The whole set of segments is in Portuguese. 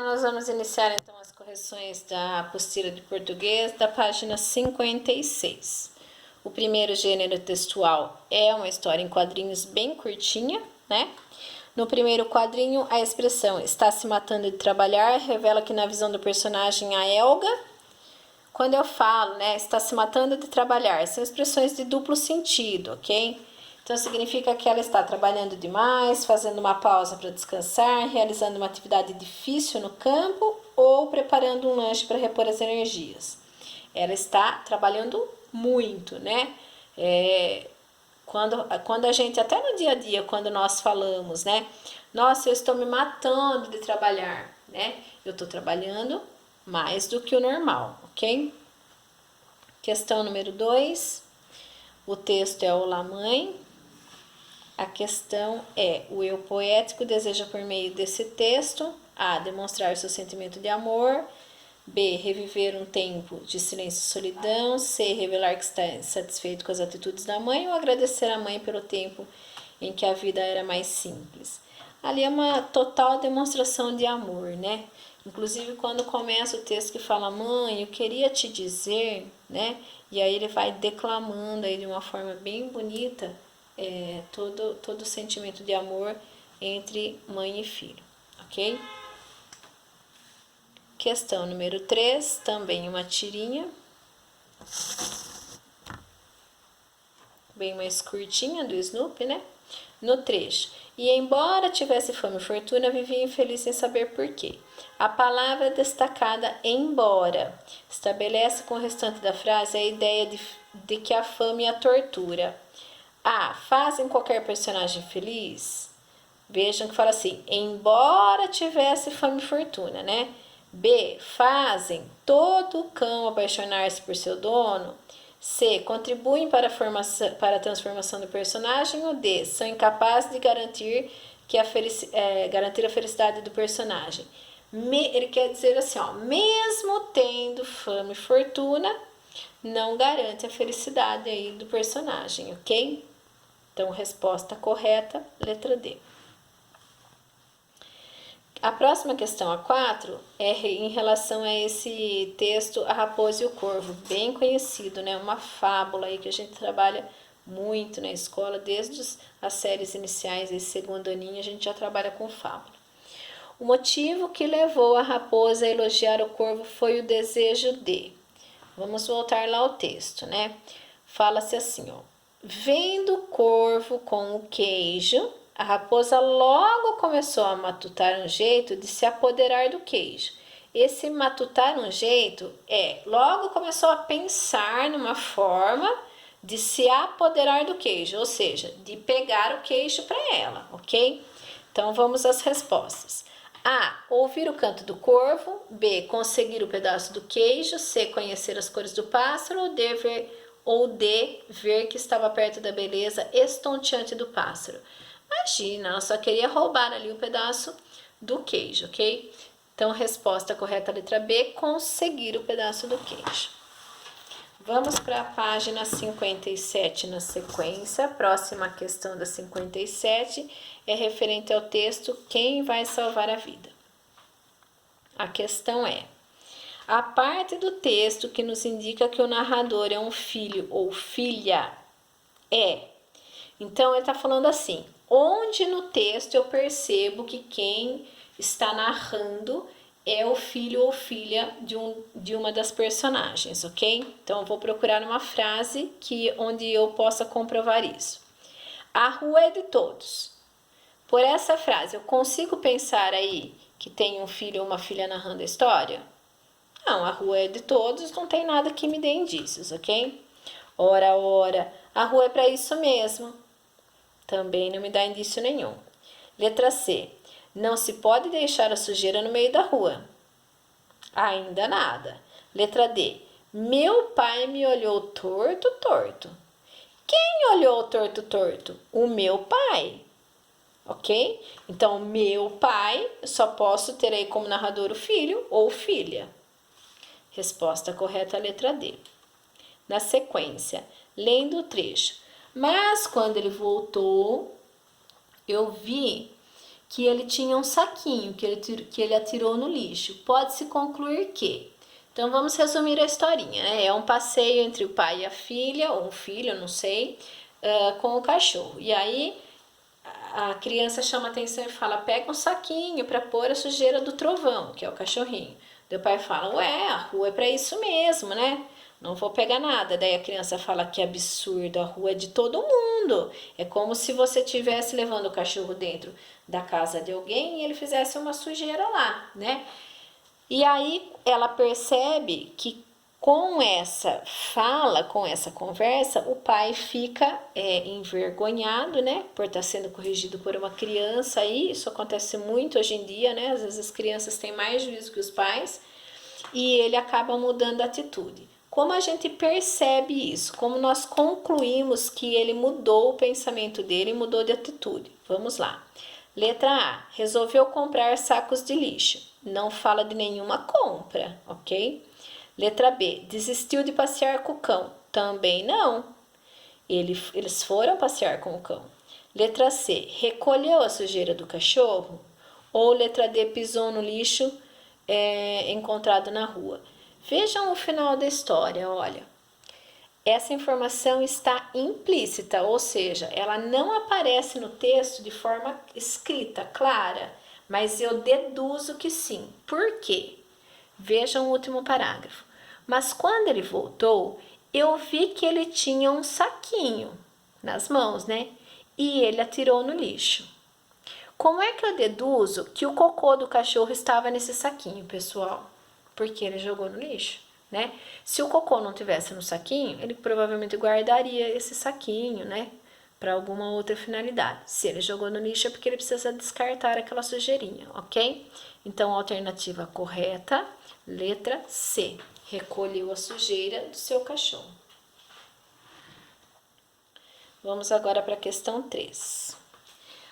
Nós vamos iniciar então as correções da apostila de português da página 56. O primeiro gênero textual é uma história em quadrinhos bem curtinha, né? No primeiro quadrinho, a expressão está se matando de trabalhar revela que na visão do personagem a Helga, quando eu falo, né, está se matando de trabalhar, são expressões de duplo sentido, ok? Então significa que ela está trabalhando demais, fazendo uma pausa para descansar, realizando uma atividade difícil no campo ou preparando um lanche para repor as energias. Ela está trabalhando muito, né? Quando a gente, até no dia a dia, quando nós falamos, né? Nossa, eu estou me matando de trabalhar, né? Eu estou trabalhando mais do que o normal, ok? Questão número 2. O texto é Olá, mãe. A questão é: o eu poético deseja por meio desse texto A. Demonstrar seu sentimento de amor. B. Reviver um tempo de silêncio e solidão. C. Revelar que está insatisfeito com as atitudes da mãe ou agradecer à mãe pelo tempo em que a vida era mais simples. Ali é uma total demonstração de amor, né? Inclusive quando começa o texto que fala: mãe, eu queria te dizer, né? E aí ele vai declamando aí de uma forma bem bonita todo o sentimento de amor entre mãe e filho, ok? Questão número 3, também uma tirinha, bem mais curtinha, do Snoopy, né? No trecho: e embora tivesse fome e fortuna, vivia infeliz sem saber porquê. A palavra destacada embora estabelece com o restante da frase a ideia de que a fome e a tortura A. Fazem qualquer personagem feliz? Vejam que fala assim: embora tivesse fome e fortuna, né? B. Fazem todo cão apaixonar-se por seu dono? C. Contribuem para a transformação do personagem? Ou D. São incapazes de garantir a felicidade do personagem? Ele quer dizer assim, ó, mesmo tendo fama e fortuna, não garante a felicidade aí do personagem, ok? Então, resposta correta, letra D. A próxima questão, a 4, é em relação a esse texto A Raposa e o Corvo, bem conhecido, né? Uma fábula aí que a gente trabalha muito na escola, desde as séries iniciais, esse segundo aninho, a gente já trabalha com fábula. O motivo que levou a raposa a elogiar o corvo foi o desejo de... Vamos voltar lá ao texto, né? Fala-se assim, ó: vendo o corvo com o queijo, a raposa logo começou a matutar um jeito de se apoderar do queijo. Esse matutar um jeito logo começou a pensar numa forma de se apoderar do queijo, ou seja, de pegar o queijo para ela, ok? Então vamos às respostas. A. Ouvir o canto do corvo. B. Conseguir o pedaço do queijo. C. Conhecer as cores do pássaro. Ou D. Ver que estava perto da beleza estonteante do pássaro. Imagina, ela só queria roubar ali o pedaço do queijo, ok? Então, resposta correta, letra B, conseguir o pedaço do queijo. Vamos para a página 57 na sequência. A próxima questão da 57 é referente ao texto Quem vai salvar a vida? A questão é: a parte do texto que nos indica que o narrador é um filho ou filha Então, ele está falando assim: onde no texto eu percebo que quem está narrando é o filho ou filha de uma das personagens, ok? Então, eu vou procurar uma frase onde eu possa comprovar isso. A rua é de todos. Por essa frase, eu consigo pensar aí que tem um filho ou uma filha narrando a história? Não, a rua é de todos, não tem nada que me dê indícios, ok? Ora, a rua é para isso mesmo. Também não me dá indício nenhum. Letra C. Não se pode deixar a sujeira no meio da rua. Ainda nada. Letra D. Meu pai me olhou torto, torto. Quem olhou torto, torto? O meu pai. Ok? Então, meu pai, só posso ter aí como narrador o filho ou filha. Resposta correta, letra D. Na sequência, lendo o trecho: mas quando ele voltou, eu vi que ele tinha um saquinho que ele atirou no lixo. Pode-se concluir que... Então, vamos resumir a historinha, né? É um passeio entre o pai e a filha, ou o filho, não sei, com o cachorro. E aí, a criança chama atenção e fala, pega um saquinho para pôr a sujeira do trovão, que é o cachorrinho. Daí o pai fala, ué, a rua é para isso mesmo, né? Não vou pegar nada. Daí a criança fala, que absurdo, a rua é de todo mundo. É como se você estivesse levando o cachorro dentro da casa de alguém e ele fizesse uma sujeira lá, né? E aí ela percebe que com essa fala, com essa conversa, o pai fica envergonhado, né? Por estar sendo corrigido por uma criança aí. Isso acontece muito hoje em dia, né? Às vezes as crianças têm mais juízo que os pais e ele acaba mudando a atitude. Como a gente percebe isso? Como nós concluímos que ele mudou o pensamento dele e mudou de atitude? Vamos lá. Letra A. Resolveu comprar sacos de lixo. Não fala de nenhuma compra, ok? Letra B. Desistiu de passear com o cão. Também não. Eles foram passear com o cão. Letra C. Recolheu a sujeira do cachorro. Ou letra D. Pisou no lixo encontrado na rua. Vejam o final da história, olha. Essa informação está implícita, ou seja, ela não aparece no texto de forma escrita, clara, mas eu deduzo que sim. Por quê? Vejam o último parágrafo. Mas quando ele voltou, eu vi que ele tinha um saquinho nas mãos, né? E ele atirou no lixo. Como é que eu deduzo que o cocô do cachorro estava nesse saquinho, pessoal? Porque ele jogou no lixo, né? Se o cocô não tivesse no saquinho, ele provavelmente guardaria esse saquinho, né? Para alguma outra finalidade. Se ele jogou no lixo é porque ele precisa descartar aquela sujeirinha, ok? Então, a alternativa correta, letra C. Recolheu a sujeira do seu cachorro. Vamos agora para a questão 3.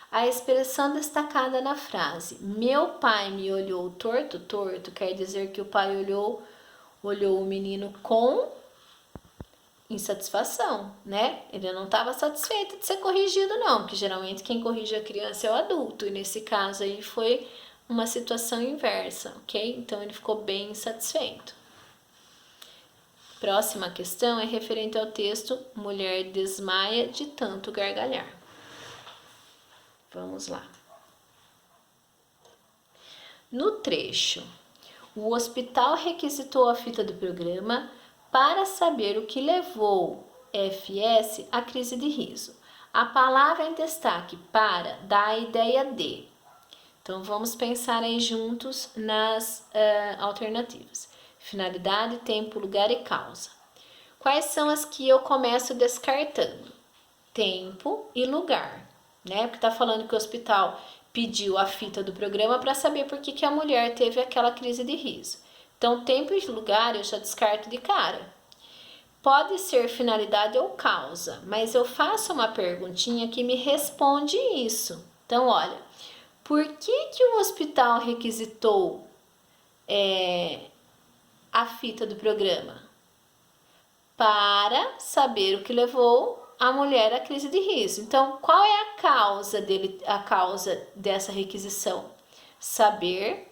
A expressão destacada na frase meu pai me olhou torto, torto, quer dizer que o pai olhou o menino com insatisfação, né? Ele não estava satisfeito de ser corrigido não, porque geralmente quem corrige a criança é o adulto, e nesse caso aí foi uma situação inversa, ok? Então ele ficou bem insatisfeito. Próxima questão é referente ao texto mulher desmaia de tanto gargalhar. Vamos lá. No trecho, o hospital requisitou a fita do programa para saber o que levou FS à crise de riso. A palavra em destaque para dá a ideia de. Então, vamos pensar aí juntos nas alternativas. Finalidade, tempo, lugar e causa. Quais são as que eu começo descartando? Tempo e lugar, né? Porque tá falando que o hospital pediu a fita do programa para saber por que a mulher teve aquela crise de riso. Então, tempo e lugar eu já descarto de cara. Pode ser finalidade ou causa, mas eu faço uma perguntinha que me responde isso. Então, olha, por que o hospital requisitou a fita do programa? Para saber o que levou a mulher à crise de riso. Então, qual é a causa dessa requisição? Saber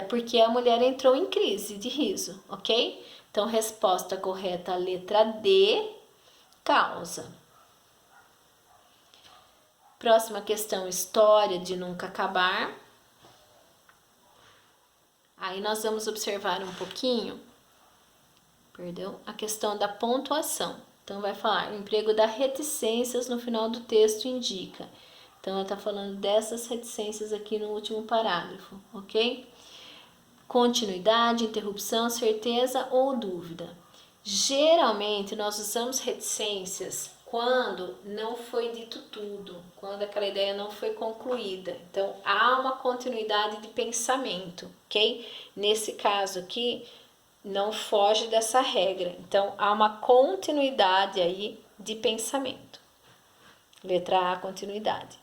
porque a mulher entrou em crise de riso, ok? Então, resposta correta, letra D, causa. Próxima questão, história de nunca acabar. Aí nós vamos observar um pouquinho, a questão da pontuação. Então, vai falar, o emprego das reticências no final do texto indica. Então, ela está falando dessas reticências aqui no último parágrafo, ok? Continuidade, interrupção, certeza ou dúvida. Geralmente, nós usamos reticências quando não foi dito tudo, quando aquela ideia não foi concluída. Então, há uma continuidade de pensamento, ok? Nesse caso aqui, não foge dessa regra. Então, há uma continuidade aí de pensamento. Letra A, continuidade.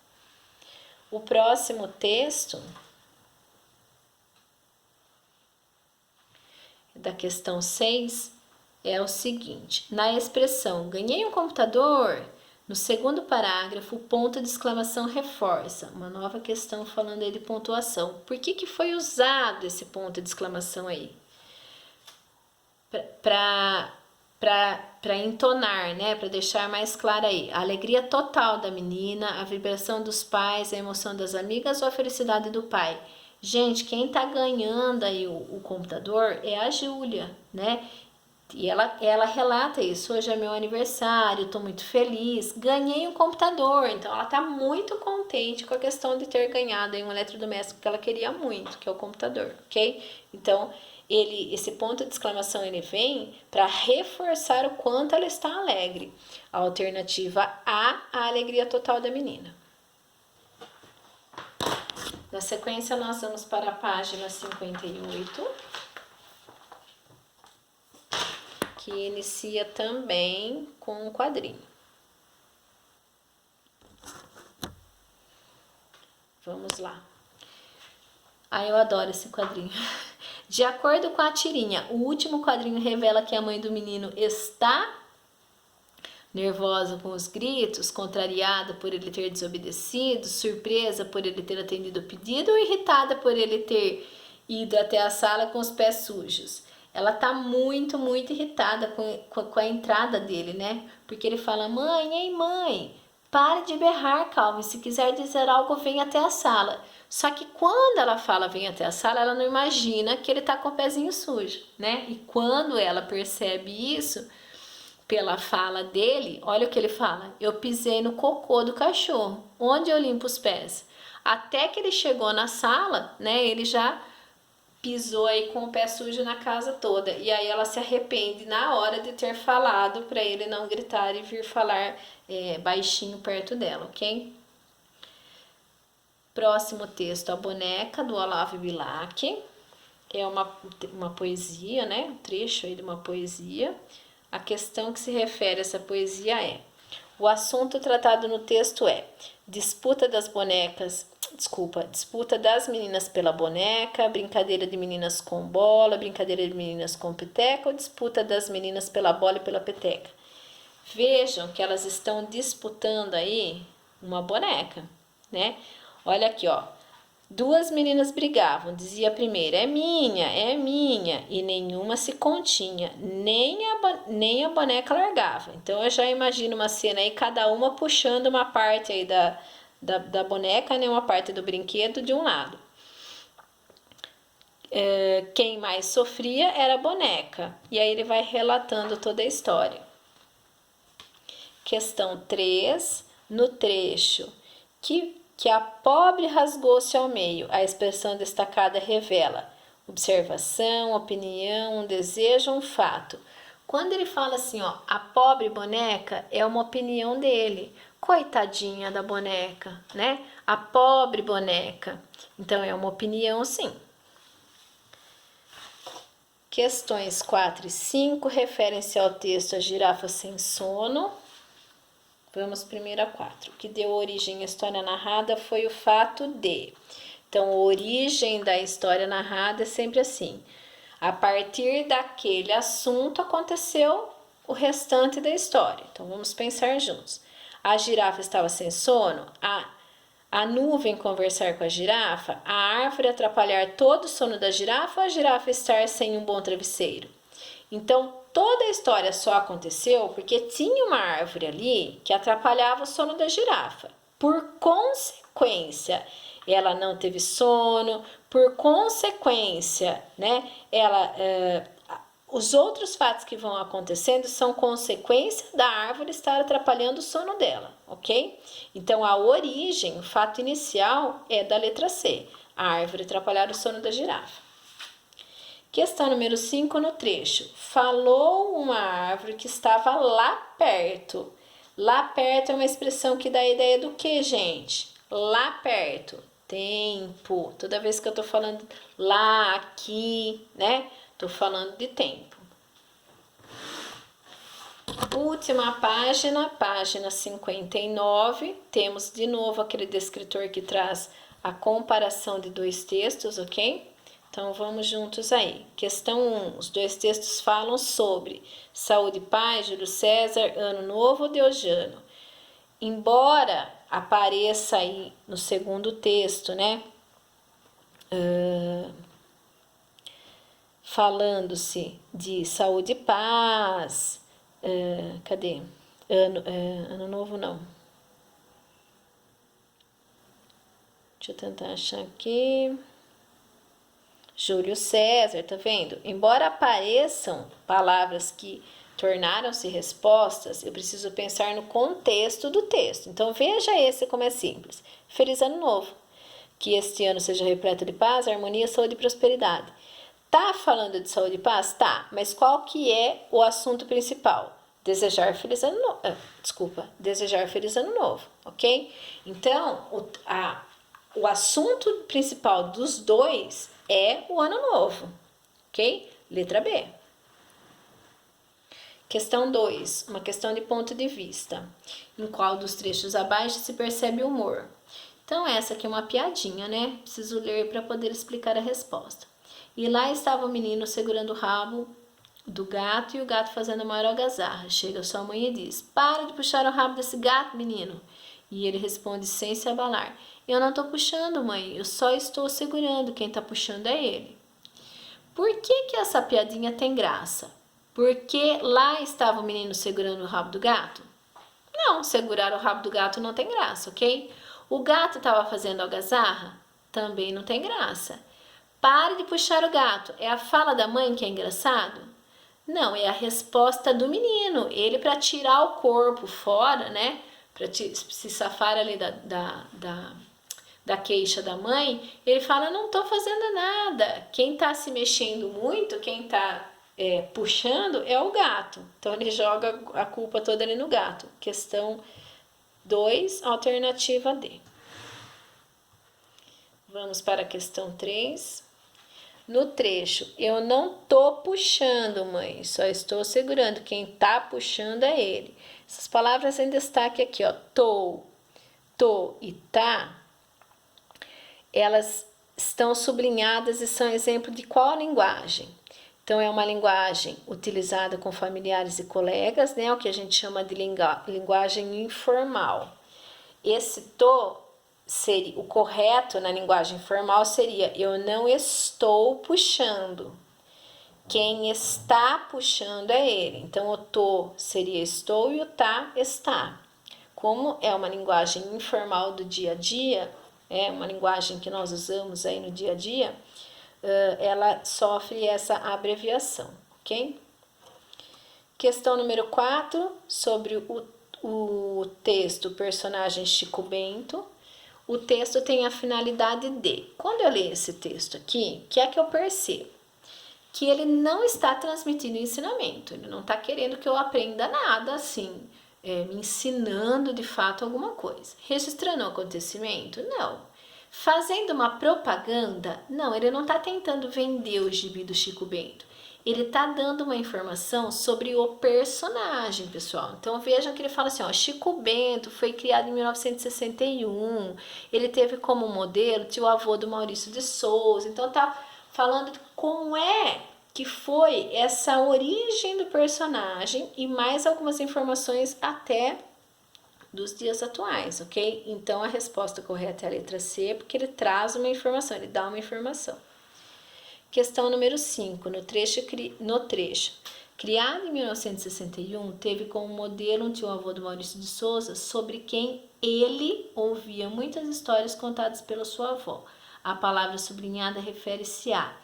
O próximo texto, da questão 6, é o seguinte. Na expressão, ganhei um computador, No segundo parágrafo, o ponto de exclamação reforça uma nova questão falando aí de pontuação. Por que foi usado esse ponto de exclamação aí? Para entonar, né? Para deixar mais claro aí. A alegria total da menina, a vibração dos pais, a emoção das amigas ou a felicidade do pai. Gente, quem tá ganhando aí o computador é a Júlia, né? E ela relata isso, hoje é meu aniversário, estou muito feliz, ganhei um computador, então ela está muito contente com a questão de ter ganhado aí um eletrodoméstico que ela queria muito, que é o computador, ok? Então, esse ponto de exclamação ele vem para reforçar o quanto ela está alegre. A alternativa a alegria total da menina. Na sequência, nós vamos para a página 58. Que inicia também com um quadrinho. Vamos lá. Eu adoro esse quadrinho. De acordo com a tirinha, o último quadrinho revela que a mãe do menino está nervosa com os gritos, contrariada por ele ter desobedecido, surpresa por ele ter atendido o pedido ou irritada por ele ter ido até a sala com os pés sujos. Ela tá muito irritada com a entrada dele, né? Porque ele fala, mãe, ei mãe, pare de berrar, Calvin, se quiser dizer algo, vem até a sala. Só que quando ela fala vem até a sala, ela não imagina que ele tá com o pezinho sujo, né? E quando ela percebe isso, pela fala dele, olha o que ele fala, eu pisei no cocô do cachorro, onde eu limpo os pés? Até que ele chegou na sala, né, ele já pisou aí com o pé sujo na casa toda. E aí ela se arrepende na hora de ter falado para ele não gritar e vir falar baixinho perto dela, ok? Próximo texto, A Boneca, do Olavo Bilac. É uma poesia, né? Um trecho aí de uma poesia. A questão que se refere a essa poesia é: o assunto tratado no texto é disputa das meninas pela boneca, brincadeira de meninas com bola, brincadeira de meninas com peteca ou disputa das meninas pela bola e pela peteca. Vejam que elas estão disputando aí uma boneca, né? Olha aqui, ó. Duas meninas brigavam, dizia a primeira, é minha, e nenhuma se continha, nem a boneca largava. Então eu já imagino uma cena aí, cada uma puxando uma parte aí da boneca, né, uma parte do brinquedo de um lado. Quem mais sofria era a boneca, e aí ele vai relatando toda a história. Questão 3, no trecho que a pobre rasgou-se ao meio. A expressão destacada revela observação, opinião, um desejo, um fato. Quando ele fala assim, ó, a pobre boneca, é uma opinião dele. Coitadinha da boneca, né? A pobre boneca. Então, é uma opinião, sim. Questões 4 e 5 referem-se ao texto A Girafa Sem Sono. Vamos primeiro a 4. O que deu origem à história narrada foi o fato de... Então, a origem da história narrada é sempre assim. A partir daquele assunto aconteceu o restante da história. Então, vamos pensar juntos. A girafa estava sem sono, a nuvem conversar com a girafa, a árvore atrapalhar todo o sono da girafa ou a girafa estar sem um bom travesseiro. Então, toda a história só aconteceu porque tinha uma árvore ali que atrapalhava o sono da girafa. Por consequência, ela não teve sono, por consequência, né, os outros fatos que vão acontecendo são consequência da árvore estar atrapalhando o sono dela, ok? Então, a origem, o fato inicial é da letra C, a árvore atrapalhar o sono da girafa. Questão número 5 no trecho. Falou uma árvore que estava lá perto. Lá perto é uma expressão que dá a ideia do que, gente? Lá perto. Tempo. Toda vez que eu tô falando lá, aqui, né? Tô falando de tempo. Última página, página 59. Temos de novo aquele descritor que traz a comparação de dois textos, ok? Então, vamos juntos aí. Questão 1. Os dois textos falam sobre Saúde e Paz, Júlio César, Ano Novo, Diojano. embora apareça aí no segundo texto, né? Falando-se de saúde e paz, cadê? Ano novo não. Deixa eu tentar achar aqui. Júlio César, tá vendo? Embora apareçam palavras que tornaram-se respostas, eu preciso pensar no contexto do texto. Então veja esse como é simples. Feliz Ano Novo. Que este ano seja repleto de paz, harmonia, saúde e prosperidade. Tá falando de saúde e paz? Tá, mas qual que é o assunto principal? Desejar feliz ano novo. Desejar feliz ano novo, ok? Então, o assunto principal dos dois é o ano novo, ok? Letra B. Questão 2, uma questão de ponto de vista. Em qual dos trechos abaixo se percebe o humor? Então, essa aqui é uma piadinha, né? Preciso ler para poder explicar a resposta. E lá estava o menino segurando o rabo do gato e o gato fazendo a maior algazarra. Chega sua mãe e diz: para de puxar o rabo desse gato, menino. E ele responde sem se abalar: eu não estou puxando, mãe, eu só estou segurando, quem está puxando é ele. Por que essa piadinha tem graça? Porque lá estava o menino segurando o rabo do gato? Não, segurar o rabo do gato não tem graça, ok? O gato estava fazendo algazarra? Também não tem graça. Pare de puxar o gato. É a fala da mãe que é engraçado? Não, é a resposta do menino. Ele, para tirar o corpo fora, né? Para se safar ali da queixa da mãe, ele fala: não estou fazendo nada. Quem está se mexendo muito, quem está puxando é o gato. Então ele joga a culpa toda ali no gato. Questão 2, alternativa D. Vamos para a questão 3. No trecho, eu não tô puxando, mãe, só estou segurando. Quem tá puxando é ele. Essas palavras em destaque aqui, ó, tô e tá, elas estão sublinhadas e são exemplo de qual linguagem? Então, é uma linguagem utilizada com familiares e colegas, né, o que a gente chama de linguagem informal. Esse tô seria o correto na linguagem formal seria: eu não estou puxando. Quem está puxando é ele. Então o tô seria estou e o tá está. Como é uma linguagem informal do dia a dia, é uma linguagem que nós usamos aí no dia a dia, ela sofre essa abreviação, ok? Questão número 4, sobre o texto personagem Chico Bento. O texto tem a finalidade de... Quando eu leio esse texto aqui, o que é que eu percebo? Que ele não está transmitindo ensinamento. Ele não está querendo que eu aprenda nada, assim, me ensinando de fato alguma coisa. Registrando o acontecimento? Não. Fazendo uma propaganda? Não, ele não está tentando vender o gibi do Chico Bento. Ele está dando uma informação sobre o personagem, pessoal. Então vejam que ele fala assim, ó, Chico Bento foi criado em 1961, ele teve como modelo tio avô do Maurício de Souza. Então tá falando de como é que foi essa origem do personagem e mais algumas informações até dos dias atuais, ok? Então a resposta correta é a letra C, porque ele traz uma informação, ele dá uma informação. Questão número 5, no trecho, criado em 1961, teve como modelo um tio-avô do Maurício de Souza, sobre quem ele ouvia muitas histórias contadas pela sua avó. A palavra sublinhada refere-se a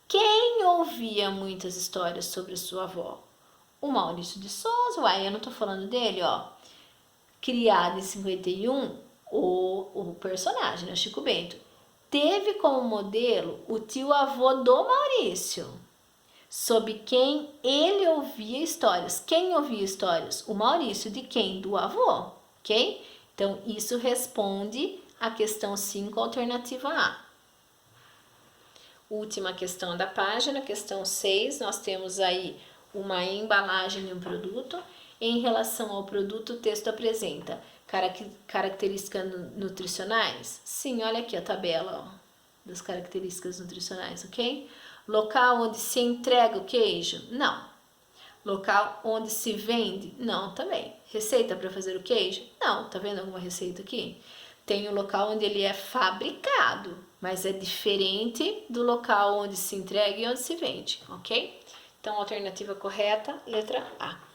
quem ouvia muitas histórias sobre sua avó? O Maurício de Souza, uai, eu não tô falando dele, ó. Criado em 51, o personagem, né, Chico Bento, teve como modelo o tio-avô do Maurício, sob quem ele ouvia histórias. Quem ouvia histórias? O Maurício, de quem? Do avô, ok? Então, isso responde a questão 5, alternativa A. Última questão da página, questão 6, nós temos aí uma embalagem de um produto. Em relação ao produto, o texto apresenta características nutricionais? Sim, olha aqui a tabela, ó, das características nutricionais, ok? Local onde se entrega o queijo? Não. Local onde se vende? Não, também. Receita para fazer o queijo? Não, tá vendo alguma receita aqui? Tem o local onde ele é fabricado, mas é diferente do local onde se entrega e onde se vende, ok? Então, alternativa correta, letra A.